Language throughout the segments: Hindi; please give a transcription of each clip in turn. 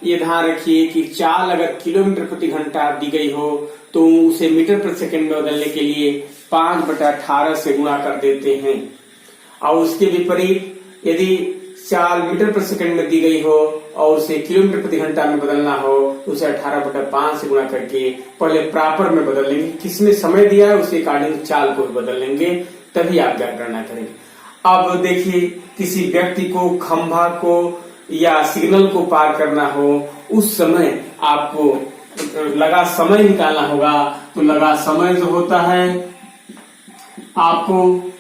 ये ध्यान रखिए कि चाल अगर किलोमीटर प्रति घंटा दी गई हो तो उसे मीटर प्रति सेकंड में बदलने के लिए 5/18 से गुणा कर देते हैं। और उसके विपरीत यदि चाल मीटर प्रति सेकंड में दी गई हो और उसे किलोमीटर प्रति घंटा में बदलना हो तो उसे 18/5 से गुणा करके पहले प्रॉपर में बदल लेंगे। किसमें समय दिया है उसके अकॉर्डिंग चाल को भी बदल लेंगे, तभी आप क्या गणना करेंगे। अब देखिए, किसी व्यक्ति को खंभा को या सिग्नल को पार करना हो, उस समय आपको लगा समय निकालना होगा। तो लगा समय जो होता है, आपको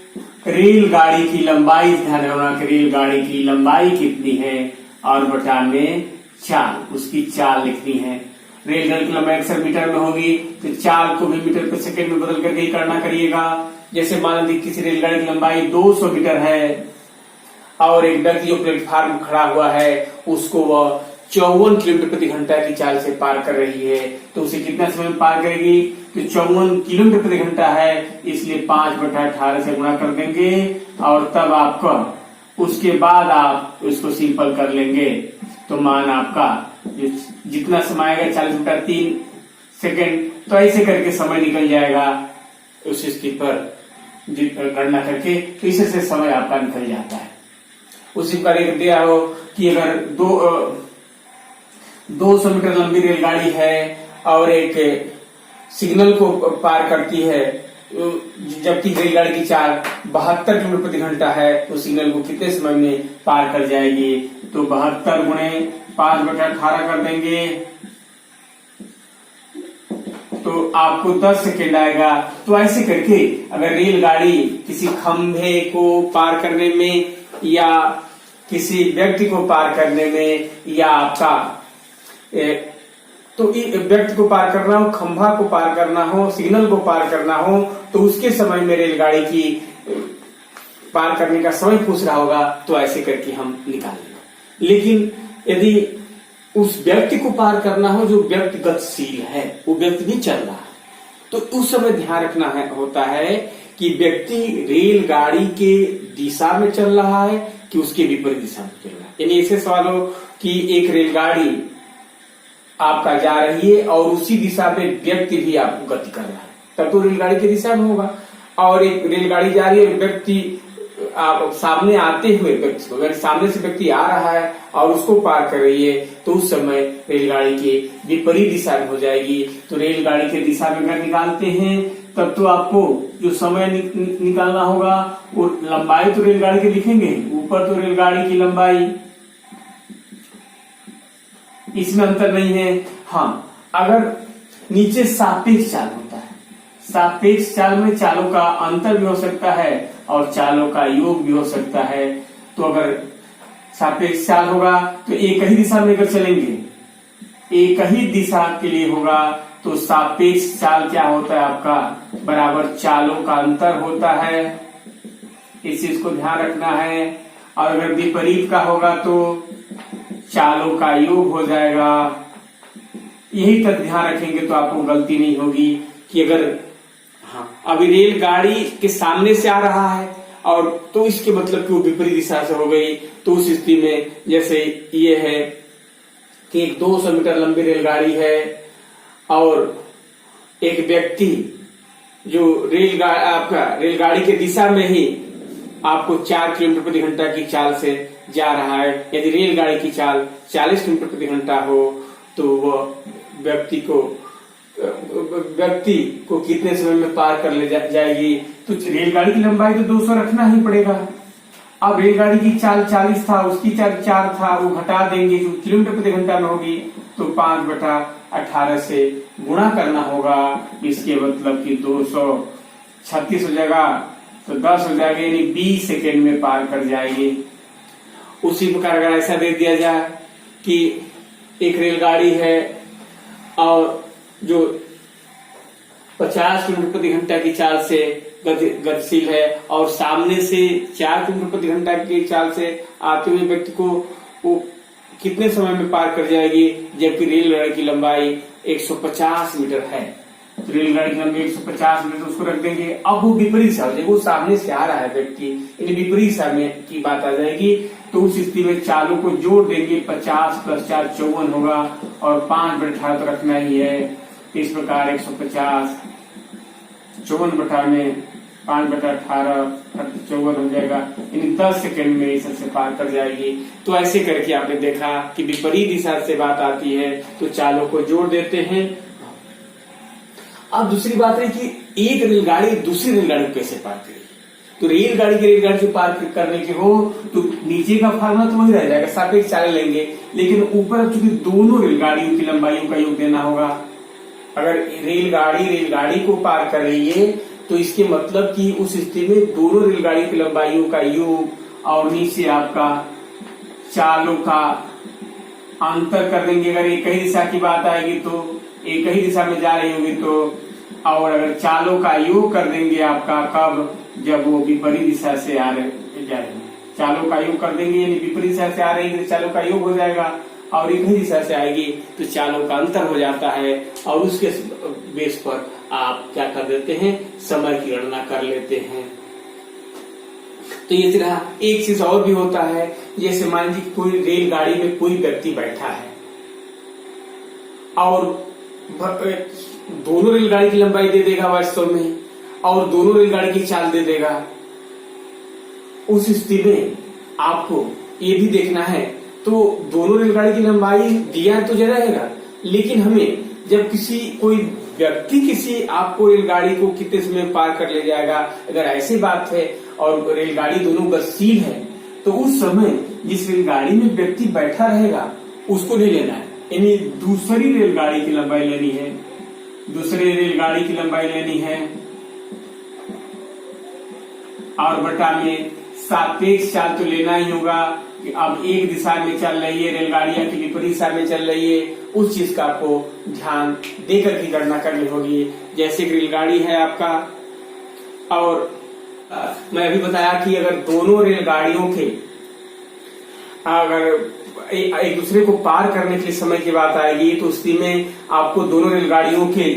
रेलगाड़ी की लंबाई ध्यान रखना कि रेलगाड़ी की लंबाई कितनी है और बटा में चाल, उसकी चाल लिखनी है। रेलगाड़ी की लंबाई अक्सर मीटर में होगी तो चाल को भी मीटर प्रति सेकंड में बदल करके गणना करिएगा। जैसे मान लीजिए किसी रेलगाड़ी की लंबाई 200 मीटर है और एक व्यक्ति जो प्लेटफार्म खड़ा हुआ है उसको वह 54 किलोमीटर प्रति घंटा की चाल से पार कर रही है, तो उसे कितना समय में पार करेगी? तो 54 किलोमीटर प्रति घंटा है, इसलिए 5/18 से गुणा कर देंगे और तब आपका उसके बाद आप उसको सिंपल कर लेंगे तो मान आपका जितना समय आएगा 40/3 सेकेंड। तो ऐसे करके समय निकल जाएगा उस स्थिति पर गणना करके, तो इससे समय आपका निकल जाता है। उसी पर एक दिया हो कि अगर 200 मीटर लंबी रेलगाड़ी है और एक सिग्नल को पार करती है, जबकि रेलगाड़ी की चाल 72 किलोमीटर प्रति घंटा है, तो सिग्नल को कितने समय में पार कर जाएगी? तो 72 गुणे 5/18 कर देंगे तो आपको 10 सेकेंड आएगा। तो ऐसे करके अगर रेलगाड़ी किसी खंभे को पार करने में या किसी व्यक्ति को पार करने में या आपका तो व्यक्ति को पार करना हो, खंभा को पार करना हो, सिग्नल को पार करना हो, तो उसके समय में रेलगाड़ी की पार करने का समय पूछ रहा होगा, तो ऐसे करके हम निकाल लेंगे। लेकिन यदि उस व्यक्ति को पार करना हो जो व्यक्ति गतिशील है, वो व्यक्ति भी चल रहा है, तो उस समय ध्यान रखना होता है कि व्यक्ति रेलगाड़ी के दिशा में चल रहा है कि उसके विपरीत दिशा में चल रहा है। यानी ऐसे सवाल हो कि एक रेलगाड़ी आपका जा रही है और उसी दिशा में व्यक्ति भी आपको गति कर रहा है, तब तो रेलगाड़ी की दिशा में होगा। और एक रेलगाड़ी जा रही है, व्यक्ति आप सामने आते हुए व्यक्ति को, अगर सामने से व्यक्ति आ रहा है और उसको पार कर रही है, तो उस समय रेलगाड़ी के विपरीत दिशा में हो जाएगी। तो रेलगाड़ी के दिशा में अगर निकालते हैं तब तो आपको जो समय निकालना होगा वो लंबाई तो रेलगाड़ी के लिखेंगे, ऊपर तो रेलगाड़ी की लंबाई, इसमें अंतर नहीं है। हाँ, अगर नीचे सापेक्ष चाल होता है, सापेक्ष चाल में चालों का अंतर भी हो सकता है और चालों का योग भी हो सकता है। तो अगर सापेक्ष चाल होगा तो एक ही दिशा में अगर चलेंगे, एक ही दिशा के लिए होगा, तो सापेक्ष चाल क्या होता है आपका? बराबर चालों का अंतर होता है, इस चीज को ध्यान रखना है। और अगर विपरीत का होगा तो चालों का योग हो जाएगा। यही तक ध्यान रखेंगे तो आपको गलती नहीं होगी कि अगर अभी रेलगाड़ी के सामने से आ रहा है और तो इसके मतलब कि वो विपरीत दिशा से हो गई, तो उस स्थिति में जैसे ये है कि एक 200 मीटर लंबी रेलगाड़ी है और एक व्यक्ति जो रेलगाड़ी के दिशा में ही आपको 4 किलोमीटर प्रति घंटा की चाल से जा रहा है। यदि रेलगाड़ी की चाल 40 किलोमीटर प्रति घंटा हो तो वह व्यक्ति को कितने समय में पार कर ले जाएगी? तो रेलगाड़ी की लंबाई तो 200 रखना ही पड़ेगा। अब रेलगाड़ी की चाल 40 था, उसकी चाल 4 था, वो घटा देंगे जो किलोमीटर प्रति घंटा में होगी, तो 5/18 से गुणा करना होगा। इसके मतलब कि 236 हो जाएगा तो 10 हो जाएगा, यानी 20 सेकेंड में पार कर जाएगी। उसी प्रकार अगर ऐसा दे दिया जाए कि एक रेलगाड़ी है और जो 50 किलोमीटर प्रति घंटा की चाल से गतिशील है और सामने से 4 किलोमीटर प्रति घंटा की चाल से आते हुए व्यक्ति को वो कितने समय में पार कर जाएगी? जबकि रेलगाड़ी की लंबाई 150 मीटर है, तो रेलगाड़ी की लंबाई 150 मीटर, उसको रख देंगे। अब वो विपरीत दिशा हो जाएगी, वो सामने से आ रहा है व्यक्ति, यानी विपरीत दिशा में की बात आ जाएगी। तो उस स्थिति में चालों को जोड़ देंगे, 50 + 4 54 होगा और 5/18 तो रखना ही है। इस प्रकार 150 54 में 5/18 54 हो जाएगा, यानी 10 सेकंड में इस से पार कर जाएगी। तो ऐसे करके आपने देखा कि विपरीत दिशा से बात आती है तो चालों को जोड़ देते हैं। अब दूसरी बात है कि एक रेलगाड़ी दूसरी रेलगाड़ी को कैसे पार करेगी। तो रेलगाड़ी को पार करने के हो तो नीचे का फार्मूला तो वही रह जाएगा, सापेक्ष चाल लेंगे, लेकिन ऊपर चूंकि दोनों रेलगाड़ियों की लंबाइयों का योग देना होगा। अगर रेलगाड़ी को पार कर रही है तो इसके मतलब कि उस स्थिति में दोनों रेलगाड़ी की लंबाइयों का योग और नीचे आपका चालों का अंतर कर देंगे। अगर एक ही दिशा की बात आएगी तो एक ही दिशा में जा रही होगी तो, और अगर चालों का योग कर देंगे आपका कब, जब वो विपरीत दिशा से आ रहे जाएंगे, चालों का योग कर देंगे, यानी विपरीत दिशा से आ रही है तो चालों का योग हो जाएगा, और एक ही दिशा से आएगी तो चालों का अंतर हो जाता है, और उसके बेस पर आप क्या कर देते हैं, समय की गणना कर लेते हैं। तो ये तरह एक चीज और भी होता है, जैसे मान लीजिए कोई रेलगाड़ी में कोई व्यक्ति बैठा है और दोनों रेलगाड़ी की लंबाई दे देगा वास्तव में, और दोनों रेलगाड़ी की चाल दे देगा। उस स्थिति में आपको ये भी देखना है, तो दोनों रेलगाड़ी की लंबाई दिया तो रहेगा, लेकिन हमें जब कोई व्यक्ति किसी आपको रेलगाड़ी को कितने समय पार कर ले जाएगा, अगर ऐसी बात है और रेलगाड़ी दोनों गतिशील है, तो उस समय जिस रेलगाड़ी में व्यक्ति बैठा रहेगा उसको नहीं लेना है, यानी दूसरी रेलगाड़ी की लंबाई लेनी है, दूसरी रेलगाड़ी की लंबाई लेनी है, और बटा में सापेक्ष चाल तो लेना ही होगा कि अब एक दिशा में चल रही है रेलगाड़ियां की विपरीत दिशा में चल रही है, उस चीज का आपको ध्यान देकर की गणना करनी होगी। जैसे कि रेलगाड़ी है आपका, और मैं अभी बताया कि अगर दोनों रेलगाड़ियों के अगर एक दूसरे को पार करने के लिए समय की बात आएगी तो उस स्थिति में आपको दोनों रेलगाड़ियों के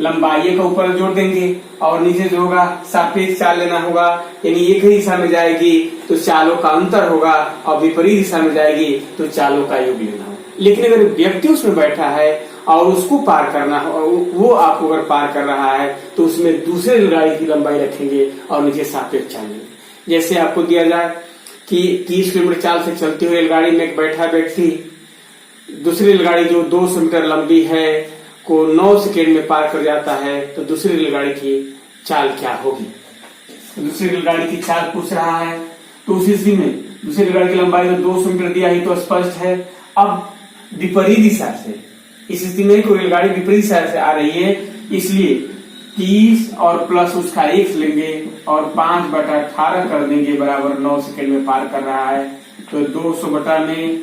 लंबाई का ऊपर जोड़ देंगे और नीचे जो होगा सापेक्ष चाल लेना होगा, यानी एक ही दिशा में जाएगी तो चालों का अंतर होगा, और विपरीत दिशा में जाएगी तो चालों का योग लेना होगा। लेकिन अगर व्यक्ति उसमें बैठा है और उसको पार करना हो, वो आपको अगर पार कर रहा है तो उसमें दूसरे रेलगाड़ी की लंबाई रखेंगे और नीचे सापेक्ष चाल लेंगे। जैसे आपको दिया जाए कि 30 किलोमीटर चाल से चलती हुई रेलगाड़ी में एक बैठा व्यक्ति दूसरी रेलगाड़ी जो 200 मीटर लंबी है को 9 सेकेंड में पार कर जाता है, तो दूसरी रेलगाड़ी की चाल क्या होगी। दूसरी रेलगाड़ी की चाल पूछ रहा है, तो उस स्थिति में दूसरी रेलगाड़ी की लंबाई तो 200 मीटर दिया ही तो स्पष्ट है। अब विपरीत दिशा से इस स्थिति में कोई रेलगाड़ी विपरीत दिशा से आ रही है, इसलिए 30 और प्लस उसका x लेंगे और 5/18 कर देंगे बराबर 9 सेकेंड में पार कर रहा है। तो 200 बटा में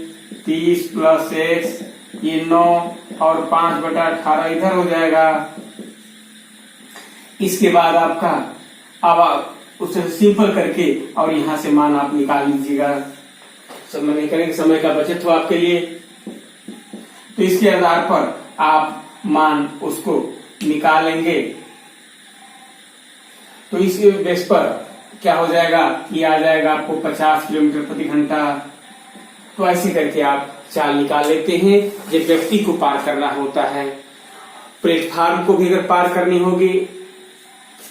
30 + x ये 9 और 5/18 इधर हो जाएगा। इसके बाद आपका अब आप उसे सिंपल करके और यहां से मान आप निकाल लीजिएगा, समय नहीं करेंगे, समय का बचत हो आपके लिए। तो इसके आधार पर आप मान उसको निकालेंगे, तो इस बेस पर क्या हो जाएगा, ये आ जाएगा आपको 50 किलोमीटर प्रति घंटा। तो ऐसे करके आप चाल निकाल लेते हैं जब व्यक्ति को पार करना होता है। प्लेटफार्म को भी अगर पार करनी होगी,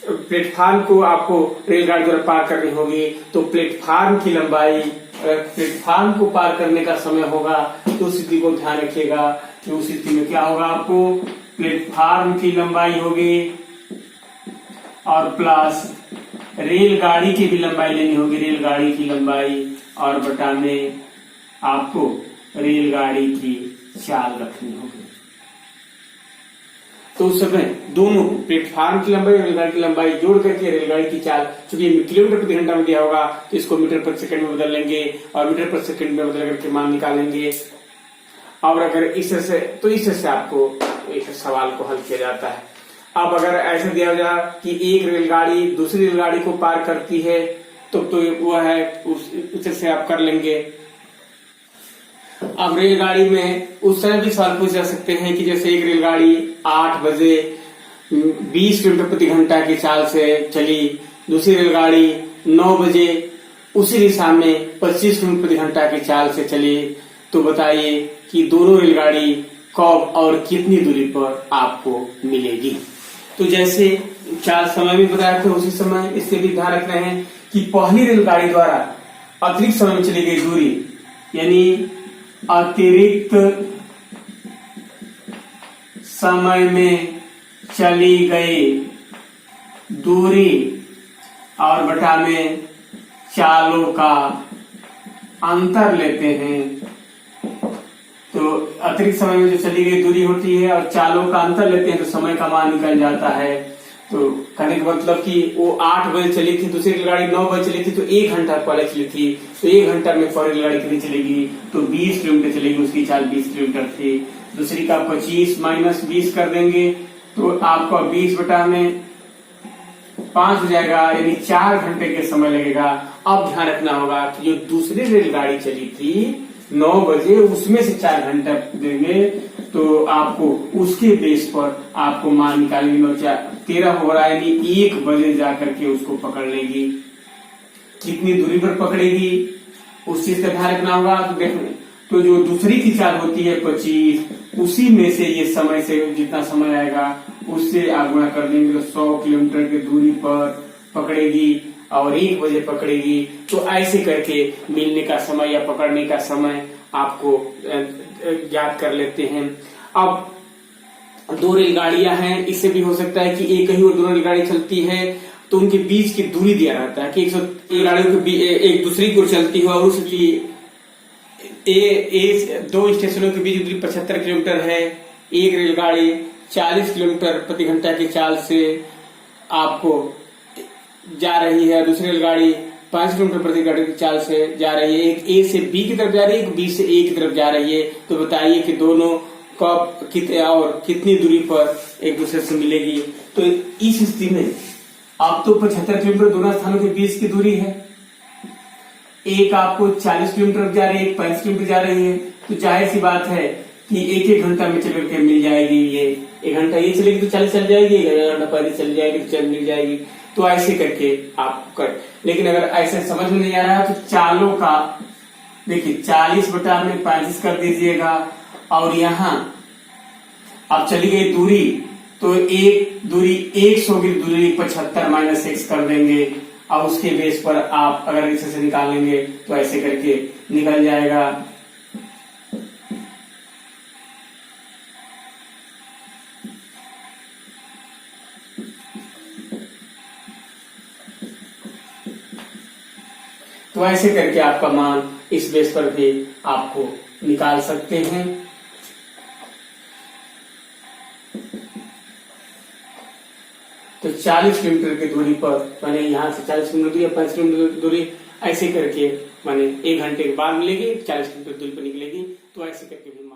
प्लेटफार्म को आपको रेलगाड़ी द्वारा पार करनी होगी, तो प्लेटफार्म की लंबाई, अगर प्लेटफार्म को पार करने का समय होगा तो उस स्थिति को ध्यान रखिएगा कि उस स्थिति में क्या होगा, आपको प्लेटफार्म की लंबाई होगी और प्लस रेलगाड़ी की भी लंबाई लेनी होगी, रेलगाड़ी की लंबाई और बटा में आपको रेलगाड़ी की चाल रखनी होगी। तो उस समय दोनों प्लेटफार्म की लंबाई और रेलगाड़ी की लंबाई जोड़ करके रेलगाड़ी की चाल, चूंकि किलोमीटर प्रति घंटा में दिया होगा तो इसको मीटर प्रति सेकंड में बदल लेंगे और मीटर प्रति सेकंड में बदल करके मान निकालेंगे। और अगर इस तरह से, तो इस तरह से आपको एक सवाल को हल किया जाता है। अब अगर ऐसा दिया जाए कि एक रेलगाड़ी दूसरी रेलगाड़ी को पार करती है तो वो है उस तरह से आप कर लेंगे। अब रेलगाड़ी में उस तरह भी सवाल पूछ जा सकते हैं कि जैसे एक रेलगाड़ी 8 बजे 20 किलोमीटर प्रति घंटा की चाल से चली, दूसरी रेलगाड़ी 9 बजे उसी दिशा में 25 किलोमीटर प्रति घंटा की चाल से चले तो बताइए कि दोनों रेलगाड़ी कब और कितनी दूरी पर आपको मिलेगी। तो जैसे चाल समय भी बताया था उसी समय इससे भी ध्यान रख रहे हैं कि पहली रेलगाड़ी द्वारा अतिरिक्त समय में चली गई दूरी यानी अतिरिक्त समय में चली गई दूरी और बटा में चालों का अंतर लेते हैं। तो अतिरिक्त समय में जो चली गई दूरी होती है और चालों का अंतर लेते हैं तो समय का मान निकल जाता है। तो कहने का मतलब कि वो 8 बजे चली थी, दूसरी रेलगाड़ी 9 बजे चली थी तो 1 घंटा पहले चली थी, तो 1 घंटा में पहली रेलगाड़ी कितनी चलेगी तो 20 किलोमीटर चलेगी, उसकी चाल 20 किलोमीटर थी। दूसरी का 25 माइनस 20 कर देंगे तो आपका 20 बटा में 5 हो जाएगा यानी 4 घंटे के समय लगेगा। अब ध्यान रखना होगा कि जो दूसरी रेलगाड़ी चली थी 9 बजे उसमें से 4 घंटा देंगे तो आपको उसके बेस पर आपको मान निकालेंगे। 13 हो रहा है यानी 1 बजे जाकर के उसको पकड़ लेगी। कितनी दूरी पर पकड़ेगी उस चीज का ध्यान रखना होगा। तो देखो तो जो दूसरी की चाल होती है 25, उसी में से ये समय से जितना समय आएगा उससे आप गुणा कर देंगे तो 100 किलोमीटर की दूरी पर पकड़ेगी और 1 बजे पकड़ेगी। तो ऐसे करके मिलने का समय या पकड़ने का समय आपको ज्ञात कर लेते हैं। अब 2 रेलगाड़ियां हैं, इससे भी हो सकता है कि एक ही और दोनों रेलगाड़ी चलती है तो उनके बीच की दूरी दिया रहता है कि 101 गाड़ियों के एक दूसरी को चलती है और उसकी 2 स्टेशनों के बीच दूरी 75 किलोमीटर है। एक रेलगाड़ी 40 किलोमीटर प्रति घंटा की चाल से आपको जा रही है, दूसरी रेलगाड़ी 5 किलोमीटर प्रति घंटे की चाल से जा रही है। एक ए से बी की तरफ जा रही है, एक बी से ए की तरफ जा रही है। तो बताइए कि दोनों कब और कितनी दूरी पर एक दूसरे से मिलेगी। तो इस स्थिति में अब तो 75 किलोमीटर दोनों स्थानों के बीच की दूरी है। एक आपको 40 किलोमीटर जा रही है, एक 35 किलोमीटर जा रही है। तो जाहिर सी बात है कि एक घंटा में चल के मिल जाएगी। ये 1 घंटा ये चलेगी तो 40 चल जाएगी, 1 घंटा पहले चल जाएगी तो चल मिल जाएगी। तो ऐसे करके आप कर, लेकिन अगर ऐसे समझ में नहीं आ रहा तो चालों का देखिए 40 बटा में 35 कर दीजिएगा और यहाँ अब चली गई दूरी तो एक दूरी 100 की दूरी 75 माइनस 6 कर देंगे और उसके बेस पर आप अगर इसे से निकालेंगे तो ऐसे करके निकल जाएगा। तो ऐसे करके आपका मान इस बेस पर भी आपको निकाल सकते हैं। तो 40 किलोमीटर की दूरी पर मैंने यहाँ से 40 किलोमीटर दूरी या 5 किलोमीटर की दूरी ऐसे करके मैंने 1 घंटे के बाद मिलेगी, 40 किलोमीटर दूरी पर निकलेगी। तो ऐसे करके भी